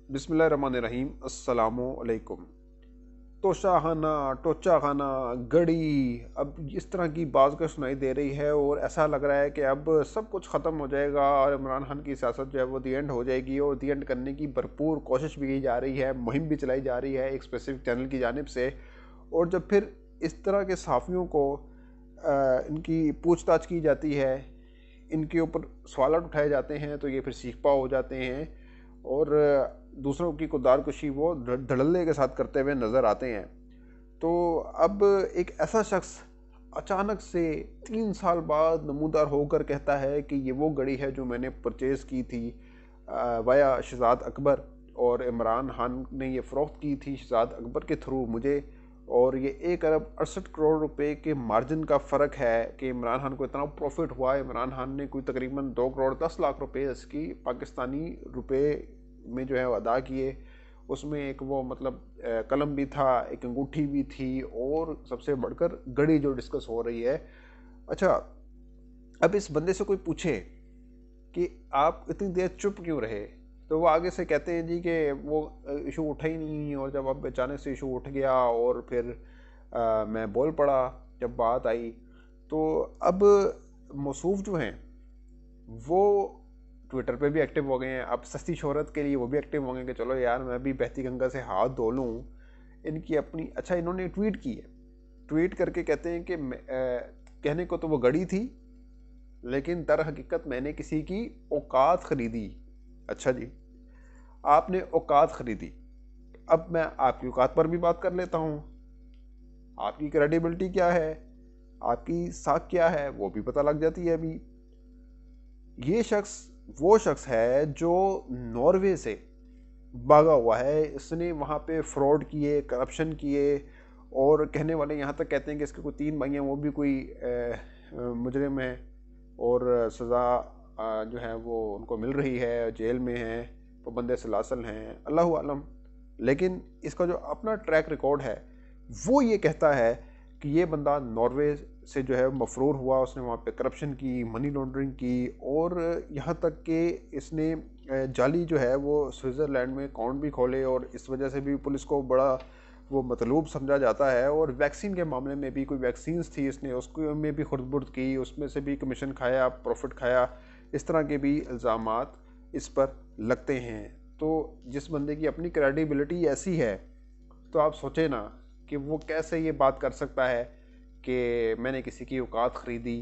बिस्मिल्लाहिर्रहमानिर्रहीम अस्सलामु अलैकुम। तोशा खाना, टोचा खाना, गड़ी, अब इस तरह की बात का सुनाई दे रही है और ऐसा लग रहा है कि अब सब कुछ ख़त्म हो जाएगा और इमरान खान की सियासत जो है वो दी एंड हो जाएगी और दी एंड करने की भरपूर कोशिश भी की जा रही है, मुहिम भी चलाई जा रही है एक स्पेसिफिक चैनल की जानिब से। और जब फिर इस तरह के सहाफ़ियों को इनकी पूछताछ की जाती है, इनके ऊपर सवाल उठाए जाते हैं, तो ये फिर सीखपा हो जाते हैं और दूसरों की कुदार कुशी वो धड़ल्ले के साथ करते हुए नज़र आते हैं। तो अब एक ऐसा शख्स अचानक से 3 साल बाद नमूदार होकर कहता है कि ये वो घड़ी है जो मैंने परचेज़ की थी वाया शहजाद अकबर, और इमरान खान ने ये फ़रोख्त की थी शहजाद अकबर के थ्रू मुझे, और ये 1 अरब 68 करोड़ रुपए के मार्जिन का फ़र्क है कि इमरान खान को इतना प्रॉफिट हुआ। इमरान खान ने कोई तकरीबन 2 करोड़ 10 लाख रुपए इसकी पाकिस्तानी रुपए में जो है अदा किए। उसमें एक वो मतलब कलम भी था, एक अंगूठी भी थी, और सबसे बढ़कर घड़ी जो डिस्कस हो रही है। अच्छा, अब इस बंदे से कोई पूछे कि आप इतनी देर चुप क्यों रहे, तो वो आगे से कहते हैं जी कि वो इशू उठा ही नहीं, और जब अब अचानक से इशू उठ गया और फिर मैं बोल पड़ा जब बात आई। तो अब मौसूफ जो हैं वो ट्विटर पे भी एक्टिव हो गए हैं। अब सस्ती शोहरत के लिए वो भी एक्टिव होंगे कि चलो यार मैं भी बहती गंगा से हाथ धो लूँ। इनकी अपनी, अच्छा इन्होंने ट्वीट की है, ट्वीट करके कहते हैं कि कहने को तो वो घड़ी थी लेकिन दर हकीकत मैंने किसी की औकात ख़रीदी। अच्छा जी, आपने औकात ख़रीदी। अब मैं आपकी औकात पर भी बात कर लेता हूँ। आपकी क्रेडिबिलिटी क्या है, आपकी साख क्या है, वो भी पता लग जाती है अभी। ये शख्स वो शख्स है जो नॉर्वे से भागा हुआ है। इसने वहाँ पे फ्रॉड किए, करप्शन किए, और कहने वाले यहाँ तक कहते हैं कि इसके कोई 3 भाई हैं, वो भी कोई मुजरिम है और सज़ा जो है वो उनको मिल रही है, जेल में हैं, पाबंद सलासल हैं, अल्लाह आलम। लेकिन इसका जो अपना ट्रैक रिकॉर्ड है वो ये कहता है कि ये बंदा नॉर्वे से जो है मफरूर हुआ, उसने वहाँ पे करप्शन की, मनी लॉन्ड्रिंग की, और यहाँ तक कि इसने जाली जो है वो स्विट्ज़रलैंड में अकाउंट भी खोले, और इस वजह से भी पुलिस को बड़ा वो मतलूब समझा जाता है। और वैक्सीन के मामले में भी कोई वैक्सीन्स थी, इसने उसको में भी खुर्द-बुर्द की, उसमें से भी कमीशन खाया, प्रॉफिट खाया। इस तरह के भी इल्ज़ामात इस पर लगते हैं। तो जिस बंदे की अपनी क्रेडिबिलिटी ऐसी है, तो आप सोचें ना कि वो कैसे ये बात कर सकता है कि मैंने किसी की औकात ख़रीदी।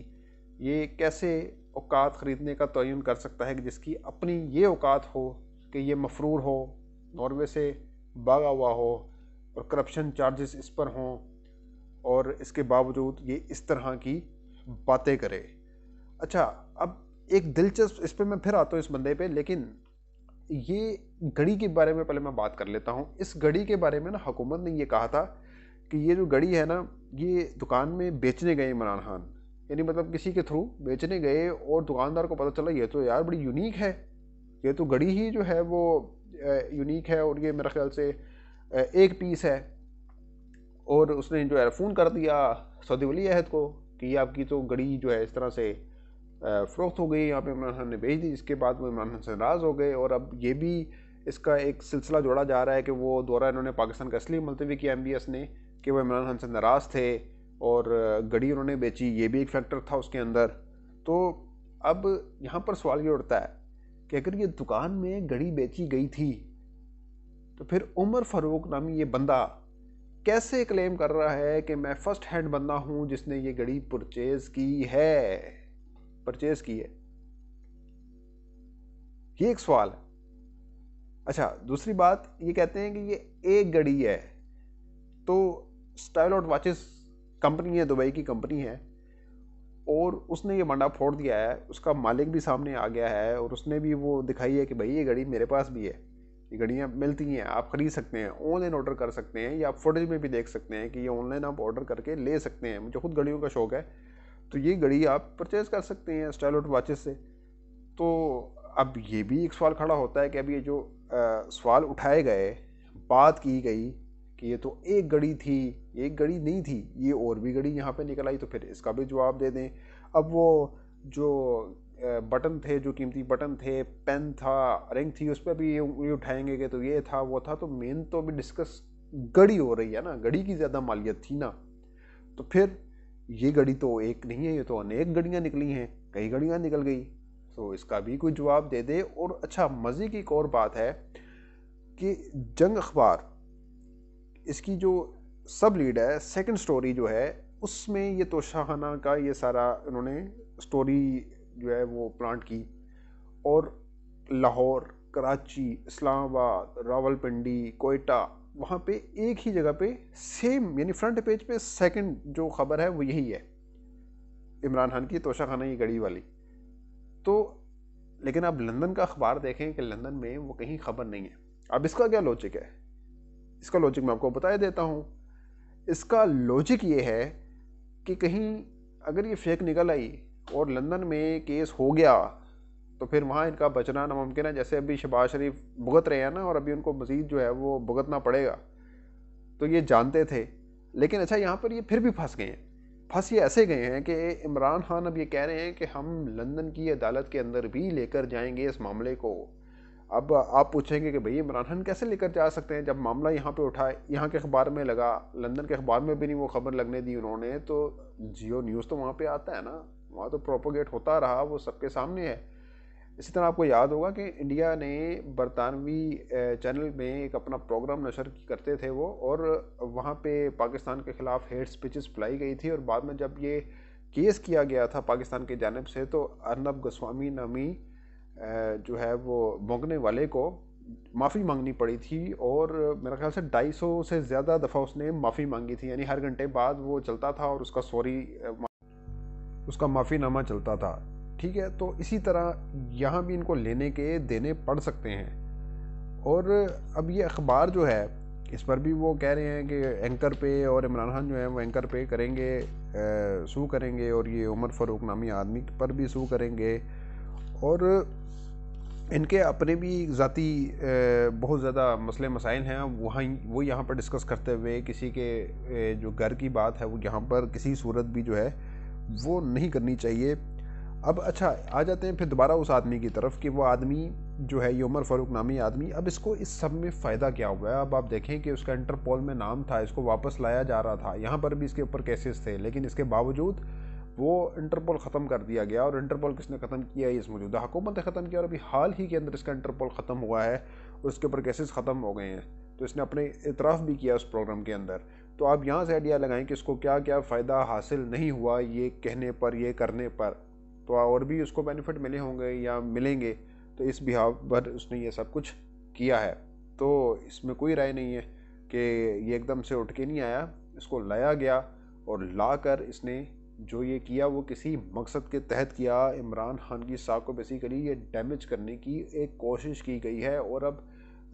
ये कैसे औकात ख़रीदने का तयन कर सकता है कि जिसकी अपनी ये औकात हो कि ये मफरूर हो, नॉर्वे से भागा हुआ हो, और करप्शन चार्जेस इस पर हों, और इसके बावजूद ये इस तरह की बातें करे। अच्छा, अब एक दिलचस्प, इस पर मैं फिर आता हूँ इस बंदे पे, लेकिन ये घड़ी के बारे में पहले मैं बात कर लेता हूँ। इस घड़ी के बारे में ना हुकूमत ने ये कहा था कि ये जो घड़ी है ना, ये दुकान में बेचने गए इमरान खान, यानी मतलब किसी के थ्रू बेचने गए, और दुकानदार को पता चला ये तो यार बड़ी यूनिक है, ये तो घड़ी ही जो है वो यूनिक है, और ये मेरे ख्याल से एक पीस है। और उसने जो है फ़ोन कर दिया सऊदी वली अहद को कि ये आपकी तो घड़ी जो है इस तरह से फ़रोख्त हो गई, यहाँ पे इमरान खान ने भेज दी। जिसके बाद वो इमरान खान से नाराज़ हो गए, और अब ये भी इसका एक सिलसिला जोड़ा जा रहा है कि वो दौरा इन्होंने पाकिस्तान का इसलिए मुलतवी किया MBS ने कि वो इमरान खान से नाराज़ थे, और घड़ी उन्होंने बेची, ये भी एक फैक्टर था उसके अंदर। तो अब यहाँ पर सवाल ये उठता है कि अगर ये दुकान में घड़ी बेची गई थी, तो फिर उमर फ़ारूक नामी ये बंदा कैसे क्लेम कर रहा है कि मैं फ़र्स्ट हैंड बंदा हूँ जिसने ये घड़ी परचेज़ की है। ये एक सवाल है। अच्छा, दूसरी बात, ये कहते हैं कि ये एक घड़ी है, तो स्टाइल आउट वाचेस कंपनी है, दुबई की कंपनी है, और उसने ये मंडा फोड़ दिया है। उसका मालिक भी सामने आ गया है, और उसने भी वो दिखाई है कि भाई ये घड़ी मेरे पास भी है, ये घड़ियाँ मिलती हैं, आप ख़रीद सकते हैं, ऑनलाइन ऑर्डर कर सकते हैं, या आप फुटेज में भी देख सकते हैं कि ये ऑनलाइन आप ऑर्डर करके ले सकते हैं। मुझे खुद घड़ियों का शौक़ है, तो ये घड़ी आप परचेज़ कर सकते हैं स्टाइल आउट वाचेस से। तो अब ये भी एक सवाल खड़ा होता है कि अब ये जो सवाल उठाए गए, बात की गई कि ये तो एक घड़ी थी, एक घड़ी नहीं थी, ये और भी घड़ी यहाँ पे निकल आई, तो फिर इसका भी जवाब दे दें। अब वो जो बटन थे, जो कीमती बटन थे, पेन था, रिंग थी, उस पर भी ये उंगली उठाएंगे कि तो ये था वो था। तो मेन तो अभी डिस्कस घड़ी हो रही है ना, घड़ी की ज़्यादा मालियत थी ना। तो फिर ये घड़ी तो एक नहीं है, ये तो अनेक घड़ियाँ निकली हैं, कई घड़ियाँ निकल गई। तो इसका भी कोई जवाब दे दे। और अच्छा, मज़े की एक और बात है कि जंग अखबार, इसकी जो सब लीड है, सेकंड स्टोरी जो है, उसमें ये तोशाखाना का ये सारा उन्होंने स्टोरी जो है वो प्लांट की। और लाहौर, कराची, इस्लामाबाद, रावलपिंडी, कोयटा, वहाँ पे एक ही जगह पे सेम, यानी फ्रंट पेज पे सेकंड जो खबर है वो यही है, इमरान खान की तोशाखाना की गड़ी वाली। तो लेकिन अब लंदन का अखबार देखें कि लंदन में वो कहीं खबर नहीं है। अब इसका क्या लॉजिक है? इसका लॉजिक मैं आपको बता देता हूँ। इसका लॉजिक ये है कि कहीं अगर ये फेक निकल आई और लंदन में केस हो गया तो फिर वहाँ इनका बचना नामुमकिन है। जैसे अभी शहबाज शरीफ भुगत रहे हैं ना, और अभी उनको मजीद जो है वो भुगतना पड़ेगा, तो ये जानते थे। लेकिन अच्छा, यहाँ पर ये फिर भी फंस गए हैं। फंस ये ऐसे गए हैं कि इमरान खान अब ये कह रहे हैं कि हम लंदन की अदालत के अंदर भी लेकर जाएंगे इस मामले को। अब आप पूछेंगे कि भाई इमरान खान कैसे लेकर जा सकते हैं जब मामला यहाँ पे उठा, यहाँ के अखबार में लगा, लंदन के अखबार में भी नहीं वो खबर लगने दी उन्होंने। तो जियो न्यूज़ तो वहाँ पे आता है ना, वहाँ तो प्रोपोगेट होता रहा, वो सबके सामने है। इसी तरह आपको याद होगा कि इंडिया ने बरतानवी चैनल में एक अपना प्रोग्राम नशर करते थे वो, और वहाँ पे पाकिस्तान के ख़िलाफ़ हेट स्पीचेस फैलाई गई थी। और बाद में जब ये केस किया गया था पाकिस्तान की जानिब से, तो अर्नब गोस्वामी नामी जो है वो भोंकने वाले को माफ़ी मांगनी पड़ी थी। और मेरा ख्याल से 250 से ज़्यादा दफ़ा उसने माफ़ी मांगी थी, यानी हर घंटे बाद वो चलता था और उसका उसका माफ़ीनामा चलता था। ठीक है, तो इसी तरह यहाँ भी इनको लेने के देने पड़ सकते हैं। और अब ये अखबार जो है, इस पर भी वो कह रहे हैं कि एंकर पे, और इमरान खान जो है वो एंकर पे करेंगे, सू करेंगे, और ये उमर फ़ारूक नामी आदमी पर भी सू करेंगे। और इनके अपने भी ज़ाती बहुत ज़्यादा मसले मसाइल हैं, वहाँ वो यहाँ पर डिस्कस करते हुए किसी के जो घर की बात है वो यहाँ पर किसी सूरत भी जो है वो नहीं करनी चाहिए। अब अच्छा, आ जाते हैं फिर दोबारा उस आदमी की तरफ कि वो आदमी जो है, ये उमर फ़ारूक नामी आदमी, अब इसको इस सब में फ़ायदा क्या हुआ है? अब आप देखें कि उसका इंटरपोल में नाम था, इसको वापस लाया जा रहा था, यहाँ पर भी इसके ऊपर केसेस थे, लेकिन इसके बावजूद वो इंटरपोल ख़त्म कर दिया गया। और इंटरपोल किसने ख़त्म किया? इस मौजूदा हुकूमत ने ख़त्म किया। और अभी हाल ही के अंदर इसका इंटरपोल ख़त्म हुआ है और उसके ऊपर केसेस ख़त्म हो गए हैं। तो इसने अपने इतराफ़ भी किया उस प्रोग्राम के अंदर। तो आप यहाँ से आइडिया लगाएं कि इसको क्या क्या फ़ायदा हासिल नहीं हुआ ये कहने पर, ये करने पर। तो और भी उसको बेनिफिट मिले होंगे या मिलेंगे, तो इस बिहाव पर उसने ये सब कुछ किया है। तो इसमें कोई राय नहीं है कि ये एकदम से उठ के नहीं आया, इसको लाया गया, और ला कर इसने जो ये किया वो किसी मकसद के तहत किया। इमरान खान की साख को बेसिकली ये डैमेज करने की एक कोशिश की गई है। और अब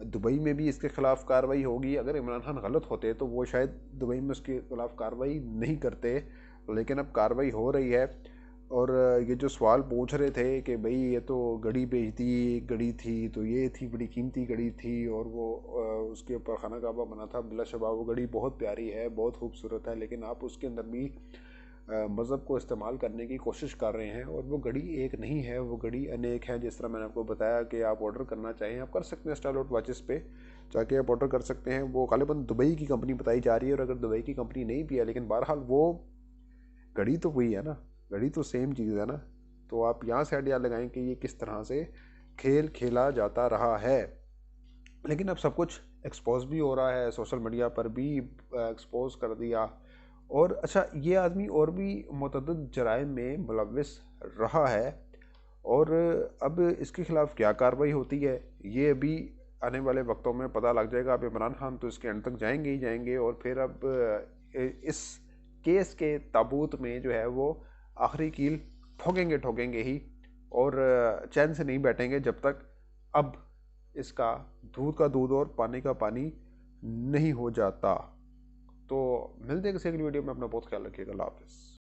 दुबई में भी इसके ख़िलाफ़ कार्रवाई होगी। अगर इमरान खान गलत होते तो वो शायद दुबई में उसके ख़िलाफ़ कार्रवाई नहीं करते, लेकिन अब कार्रवाई हो रही है। और ये जो सवाल पूछ रहे थे कि भाई ये तो घड़ी बेचती घड़ी थी, तो ये थी बड़ी कीमती घड़ी थी, और वो उसके ऊपर खाना काबा बना था, बिलाशुबा वो घड़ी बहुत प्यारी है, बहुत खूबसूरत है, लेकिन आप उसके अंदर भी मज़हब को इस्तेमाल करने की कोशिश कर रहे हैं। और वो घड़ी एक नहीं है, वो घड़ी अनेक है। जिस तरह मैंने आपको बताया कि आप ऑर्डर करना चाहें आप कर सकते हैं, स्टाइलआउट वॉचेस पे जाके आप ऑर्डर कर सकते हैं। वो गालिबन दुबई की कंपनी बताई जा रही है, और अगर दुबई की कंपनी नहीं भी है, लेकिन बहरहाल वो घड़ी तो वही है ना, घड़ी तो सेम चीज़ है ना। तो आप यहाँ से आइडिया लगाएं कि ये किस तरह से खेल खेला जाता रहा है। लेकिन अब सब कुछ एक्सपोज भी हो रहा है, सोशल मीडिया पर भी एक्सपोज कर दिया। और अच्छा, ये आदमी और भी मुतअद्दिद जराइम में मुलव्विस रहा है, और अब इसके ख़िलाफ़ क्या कार्रवाई होती है ये अभी आने वाले वक्तों में पता लग जाएगा। अब इमरान खान तो इसके अंत तक जाएंगे ही जाएंगे, और फिर अब इस केस के ताबूत में जो है वो आखिरी कील ठोकेंगे ही, और चैन से नहीं बैठेंगे जब तक अब इसका दूध का दूध और पानी का पानी नहीं हो जाता। तो मिलते हैं किसी अगली वीडियो में। अपना बहुत ख्याल रखिएगा। अल्लाह हाफ़िज़।